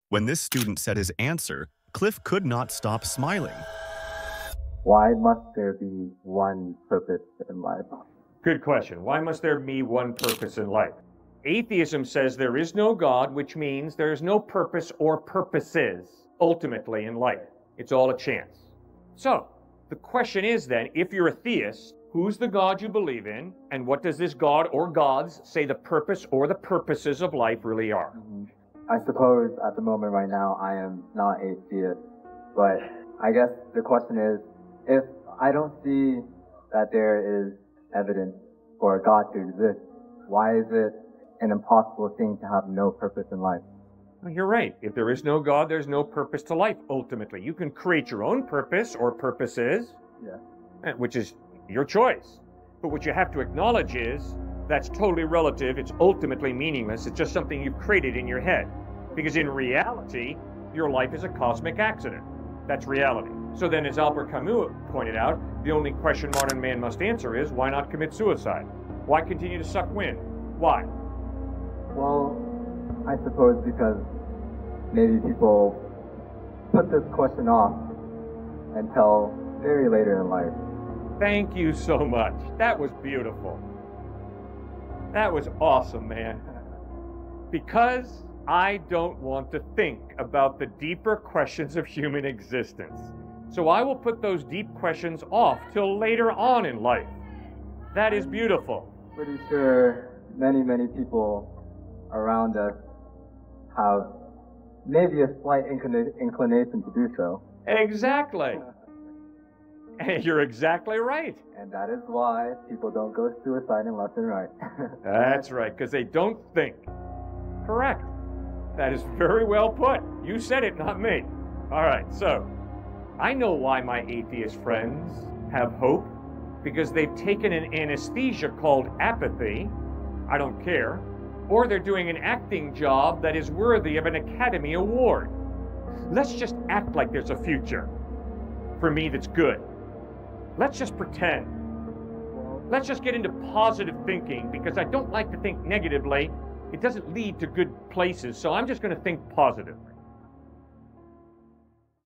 When this student said his answer, Cliff could not stop smiling. Why must there be one purpose in life? Good question. Why must there be one purpose in life? Atheism says there is no God, which means there is no purpose or purposes ultimately in life. It's all a chance. So, the question is then, if you're a theist, who's the God you believe in, and what does this God or gods say the purpose or the purposes of life really are? I suppose at the moment right now I am not a theist, but I guess the question is, if I don't see that there is evidence for a God to exist, why is it an impossible thing to have no purpose in life? Well, you're right. If there is no God, there's no purpose to life, ultimately. You can create your own purpose or purposes, which is your choice. But what you have to acknowledge is that's totally relative. It's ultimately meaningless. It's just something you've created in your head. Because in reality, your life is a cosmic accident. That's reality. So then, as Albert Camus pointed out, the only question modern man must answer is, why not commit suicide? Why continue to suck wind? Why? Well, I suppose because maybe people put this question off until very later in life. Thank you so much. That was beautiful. That was awesome, man. Because I don't want to think about the deeper questions of human existence. So I will put those deep questions off till later on in life. That is beautiful. Pretty sure many people around us have maybe a slight inclination to do so. Exactly. You're exactly right. And that is why people don't go suiciding left and right. That's right, because they don't think. Correct. That is very well put. You said it, not me. All right, so I know why my atheist friends have hope, because they've taken an anesthesia called apathy. I don't care. Or they're doing an acting job that is worthy of an Academy Award. Let's just act like there's a future. For me, that's good. Let's just pretend. Let's just get into positive thinking, because I don't like to think negatively. It doesn't lead to good places, so I'm just going to think positively.